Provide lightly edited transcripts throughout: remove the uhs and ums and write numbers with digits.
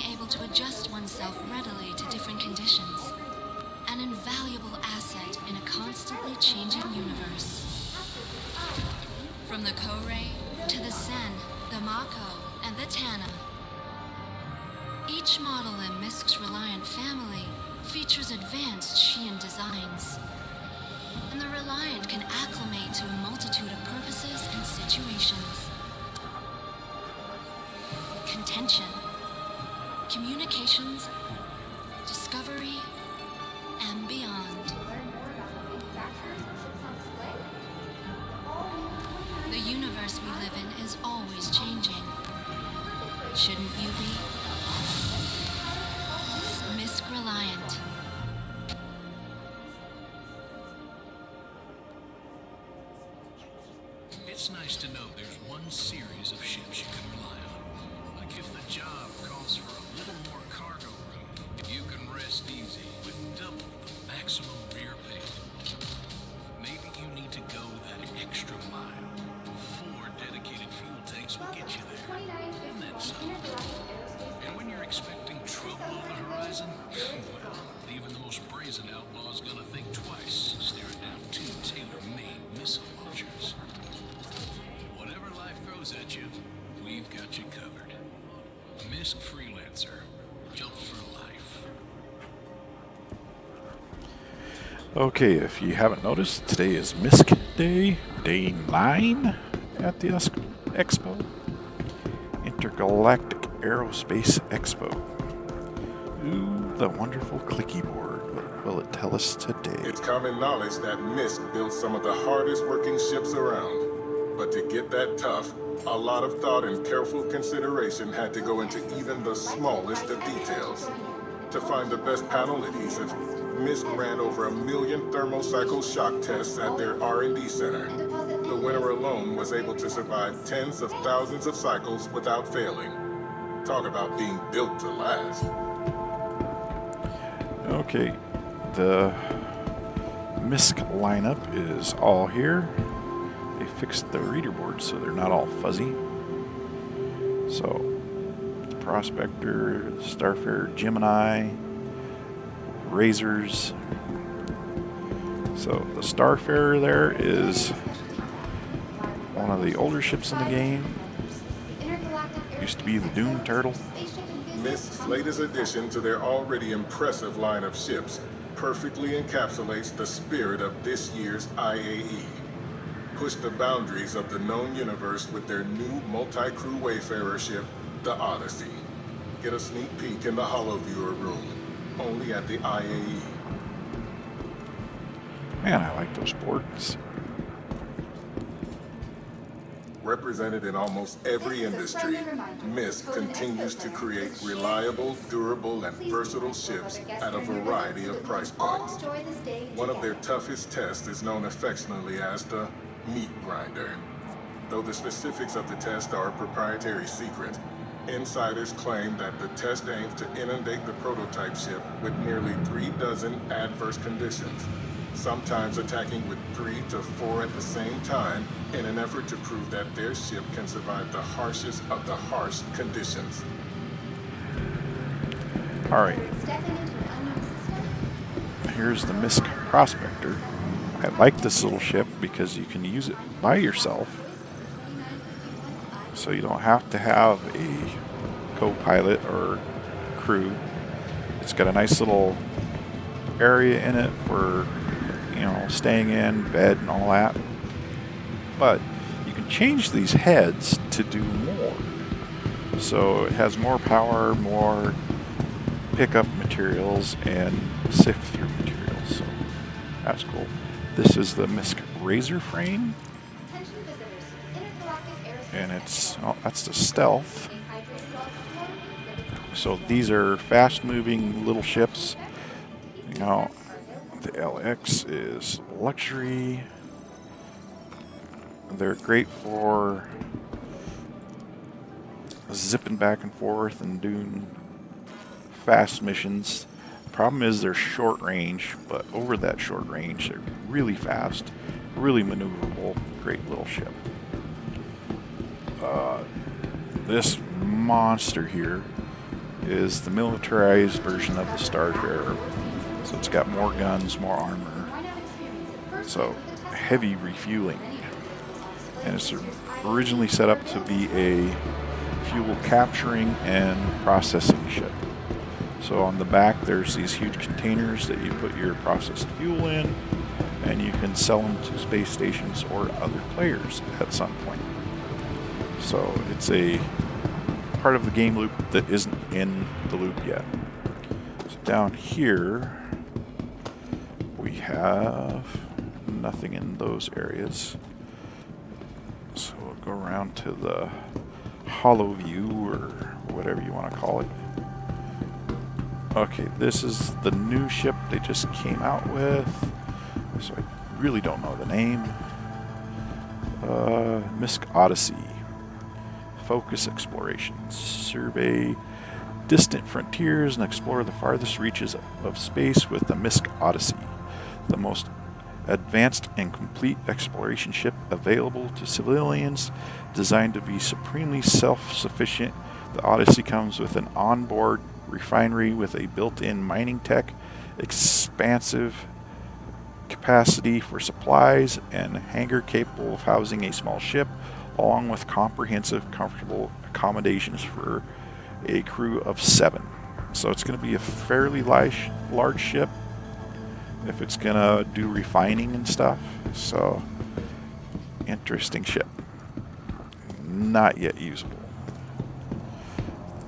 able to adjust oneself readily to different conditions. An invaluable asset in a constantly changing universe. From the Kourei to the Sen, the Mako, and the Tana. Each model in Misc's Reliant family features advanced Shian designs. And the Reliant can acclimate to a multitude of purposes and situations. Contention, communications, discovery, and beyond. The universe we live in is always changing. Shouldn't you be? Misc Reliant. It's nice to know there's one series of ships you can rely on. Like if the job calls for a little more cargo room, you can rest easy with double the maximum rear pay. Maybe you need to go that extra mile. 4 dedicated fuel tanks will get you there. And then some. And when you're expecting trouble on the horizon, well, even the most brazen outlaw's gonna think twice staring down 2 tailor-made missile launchers. Whatever life throws at you, we've got you covered. Misc Freelancer, jump for life. Okay, if you haven't noticed, today is Misc Day, Day 9 at the Expo. Intergalactic Aerospace Expo. Ooh, the wonderful clicky board. What will it tell us today? It's common knowledge that Misc built some of the hardest working ships around. But to get that tough, a lot of thought and careful consideration had to go into even the smallest of details. To find the best panel adhesive, Misc ran over 1 million thermocycle shock tests at their R&D center. The winner alone was able to survive tens of thousands of cycles without failing. Talk about being built to last. Okay, the Misc lineup is all here. They fixed the reader boards so they're not all fuzzy. So, Prospector, Starfarer, Gemini, Razors. So the Starfarer there is one of the older ships in the game. Used to be the Doom Turtle. Misc's latest addition to their already impressive line of ships perfectly encapsulates the spirit of this year's IAE. Push the boundaries of the known universe with their new multi-crew wayfarer ship, the Odyssey. Get a sneak peek in the Holoviewer room, only at the IAE. Man, I like those boards. Represented in almost every industry, Misc continues to create reliable, durable, and versatile ships at a variety of price points. One of their toughest tests is known affectionately as the meat grinder. Though the specifics of the test are a proprietary secret, insiders claim that the test aims to inundate the prototype ship with nearly 3 dozen adverse conditions, sometimes attacking with 3 to 4 at the same time in an effort to prove that their ship can survive the harshest of the harsh conditions. Alright. Here's the Misc Prospector. I like this little ship because you can use it by yourself. So you don't have to have a co-pilot or crew. It's got a nice little area in it for, you know, staying in, bed and all that. But you can change these heads to do more. So it has more power, more pickup materials, and sift through materials. So that's cool. This is the Misc Razor frame. And it's, oh, that's the Stealth. So these are fast moving little ships. You know, the LX is luxury. They're great for zipping back and forth and doing fast missions. The problem is they're short range, but over that short range, they're really fast, really maneuverable, great little ship. This monster here is the militarized version of the Starfarer. So it's got more guns, more armor. So heavy refueling. And it's originally set up to be a fuel capturing and processing ship. So on the back there's these huge containers that you put your processed fuel in, and you can sell them to space stations or other players at some point. So it's a part of the game loop that isn't in the loop yet. So down here we have nothing in those areas. So we'll go around to the hollow view, or whatever you want to call it. Okay, this is the new ship they just came out with. So I really don't know the name. Misc Odyssey. Focus explorations. Survey distant frontiers and explore the farthest reaches of space with the Misc Odyssey, the most advanced and complete exploration ship available to civilians, designed to be supremely self-sufficient. The Odyssey comes with an onboard refinery with a built-in mining tech, expansive capacity for supplies, and hangar capable of housing a small ship, along with comprehensive, comfortable accommodations for a crew of 7. So it's going to be a fairly large ship if it's going to do refining and stuff. So, interesting ship. Not yet usable.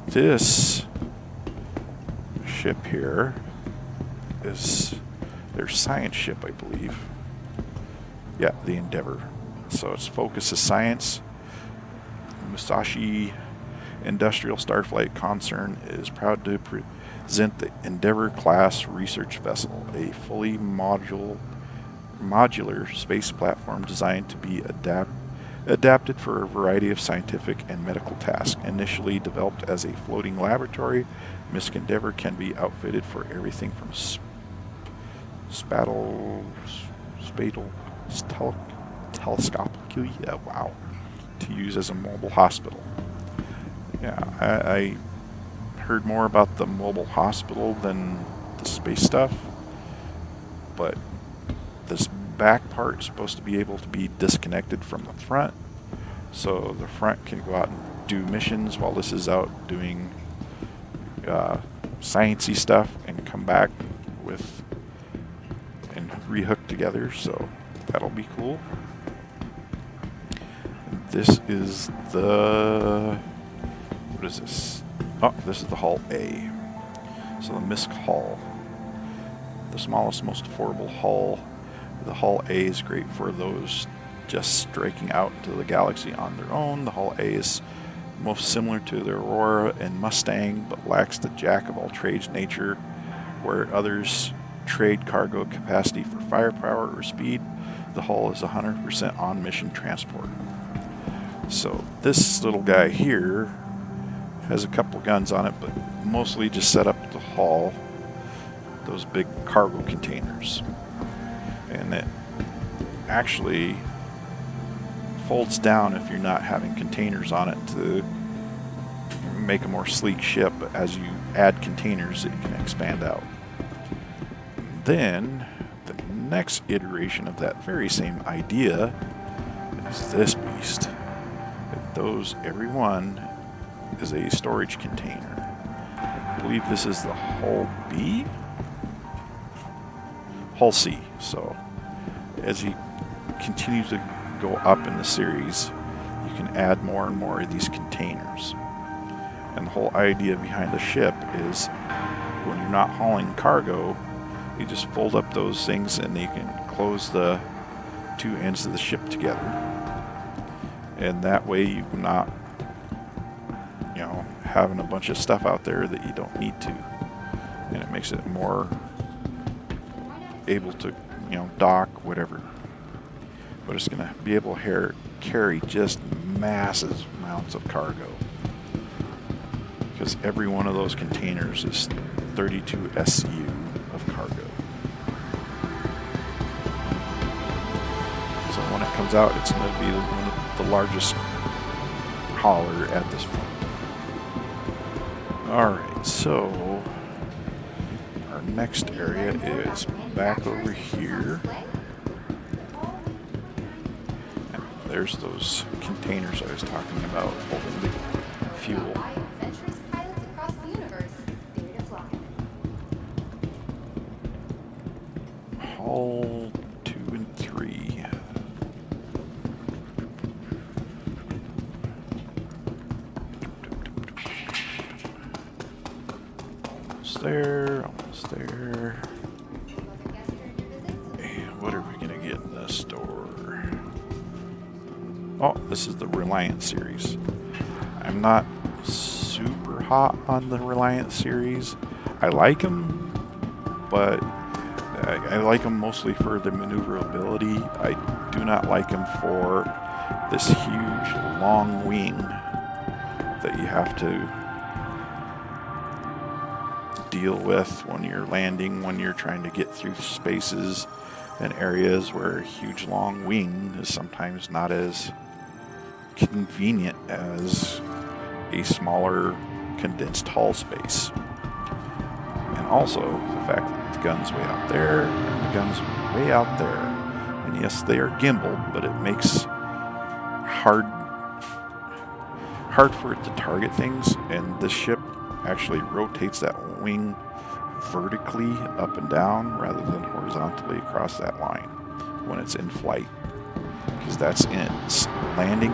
This ship here is their science ship, I believe. Yeah, the Endeavor. So its focus is science. Musashi Industrial Starflight Concern is proud to present the Endeavor class research vessel, a fully modular space platform designed to be adapted for a variety of scientific and medical tasks. Initially developed as a floating laboratory, Misc Endeavor can be outfitted for everything from telescopically, to use as a mobile hospital. Yeah, I heard more about the mobile hospital than the space stuff, but this back part is supposed to be able to be disconnected from the front, so the front can go out and do missions while this is out doing sciencey stuff, and come back with and rehook together. So that'll be cool. And this is the, what is this? Oh, this is the Hull A. So the Misc Hull, the smallest, most affordable hull. The Hull A is great for those just striking out into the galaxy on their own. The Hull A is most similar to the Aurora and Mustang, but lacks the jack-of-all-trades nature, where others trade cargo capacity for firepower or speed. The Hull is 100% on-mission transport. So this little guy here has a couple guns on it, but mostly just set up to haul those big cargo containers. And it actually folds down if you're not having containers on it to make a more sleek ship. But as you add containers, it can expand out. Then the next iteration of that very same idea is this beast. Every one is a storage container. I believe this is the Hull B? Hull C. So as you continue to go up in the series, you can add more and more of these containers. And the whole idea behind the ship is when you're not hauling cargo, you just fold up those things and you can close the two ends of the ship together. And that way you're not, having a bunch of stuff out there that you don't need to. And it makes it more able to, dock, whatever. But it's going to be able to carry just massive amounts of cargo. Because every one of those containers is 32 SCU of cargo. So when it comes out, it's going to be one of the largest hauler at this point. Alright, so our next area is back over here. And there's those containers I was talking about holding the fuel. Hull 2 and 3. Almost there, almost there. And what are we gonna get in this store? Oh, this is the Reliant series. I'm not super hot on the Reliant series. I like them, but I like them mostly for the maneuverability. I do not like them for this huge long wing that you have to deal with when you're landing, when you're trying to get through spaces and areas where a huge long wing is sometimes not as convenient as a smaller condensed hull space. And also the fact that the gun's way out there and the gun's way out there. And yes, they are gimbaled, but it makes hard for it to target things, and the ship actually rotates that wing vertically up and down rather than horizontally across that line when it's in flight, because that's in its landing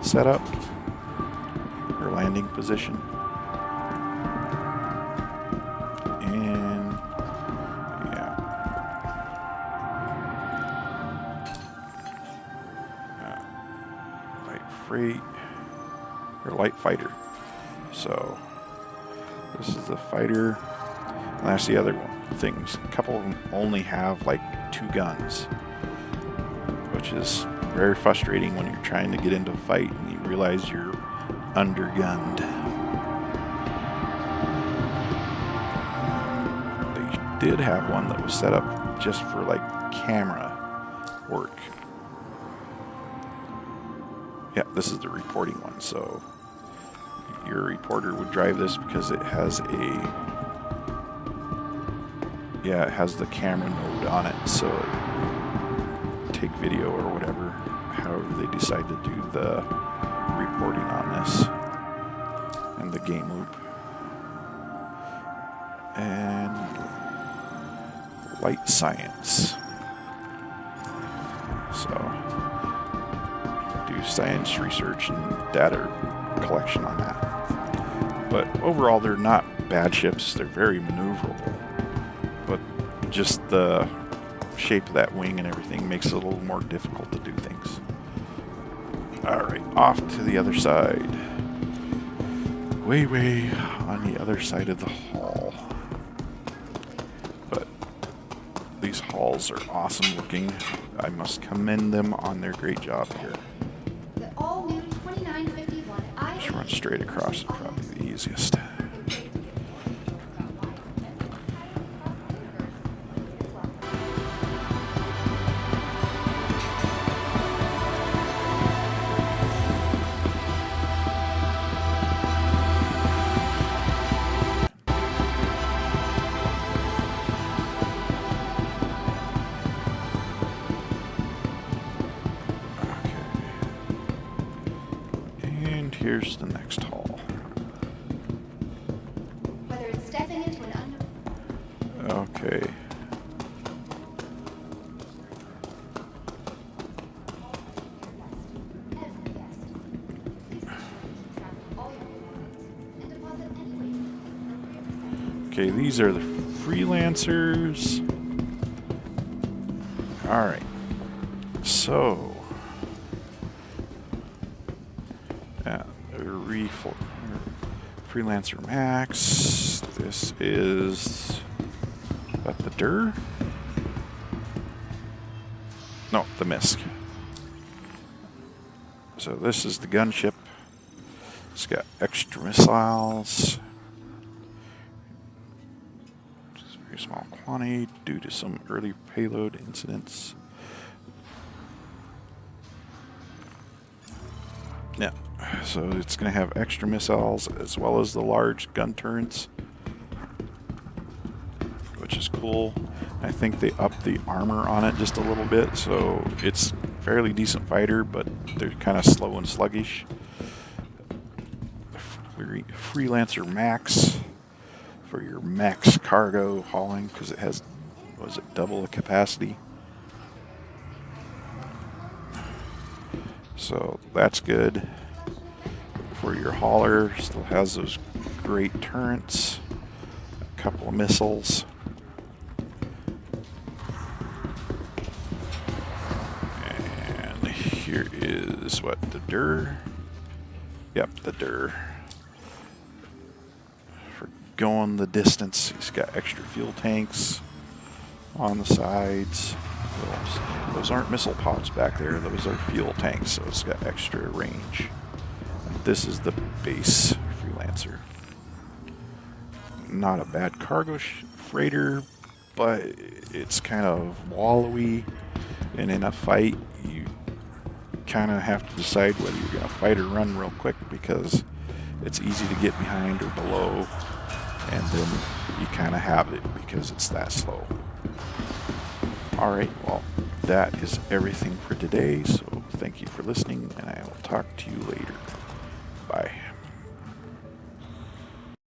setup or landing position. And yeah, light freight or light fighter. So this is the fighter, and that's the other things. A couple of them only have like 2 guns, which is very frustrating when you're trying to get into a fight and you realize you're undergunned. They did have one that was set up just for like camera work. Yeah, this is the reporting one, so your reporter would drive this because it has it has the camera node on it, so it take video or whatever, however they decide to do the reporting on this, and the game loop. And light science. So do science research and data collection on that. But overall, they're not bad ships. They're very maneuverable. But just the shape of that wing and everything makes it a little more difficult to do things. Alright, off to the other side. Way on the other side of the hull. But these hulls are awesome looking. I must commend them on their great job here. Just run straight across is probably the easiest. Here's the next hall. Whether it's stepping into an Okay. Okay, these are the freelancers. All right. So Freelancer Max. This is that the DUR? No, the Misc. So this is the gunship. It's got extra missiles. Just a very small quantity due to some early payload incidents. Yeah, so it's going to have extra missiles as well as the large gun turrets, which is cool. I think they upped the armor on it just a little bit, so it's a fairly decent fighter, but they're kind of slow and sluggish. Freelancer Max for your max cargo hauling, because it has, was it double the capacity? So that's good. For your hauler, still has those great turrets, a couple of missiles. And here is what, the DUR? Yep, the DUR. For going the distance, he's got extra fuel tanks on the sides. Those aren't missile pods back there, those are fuel tanks, so it's got extra range. This is the base Freelancer. Not a bad cargo freighter, but it's kind of wallowy, and in a fight you kind of have to decide whether you're going to fight or run real quick, because it's easy to get behind or below, and then you kind of have it because it's that slow. Alright, well, that is everything for today, so thank you for listening, and I will talk to you later.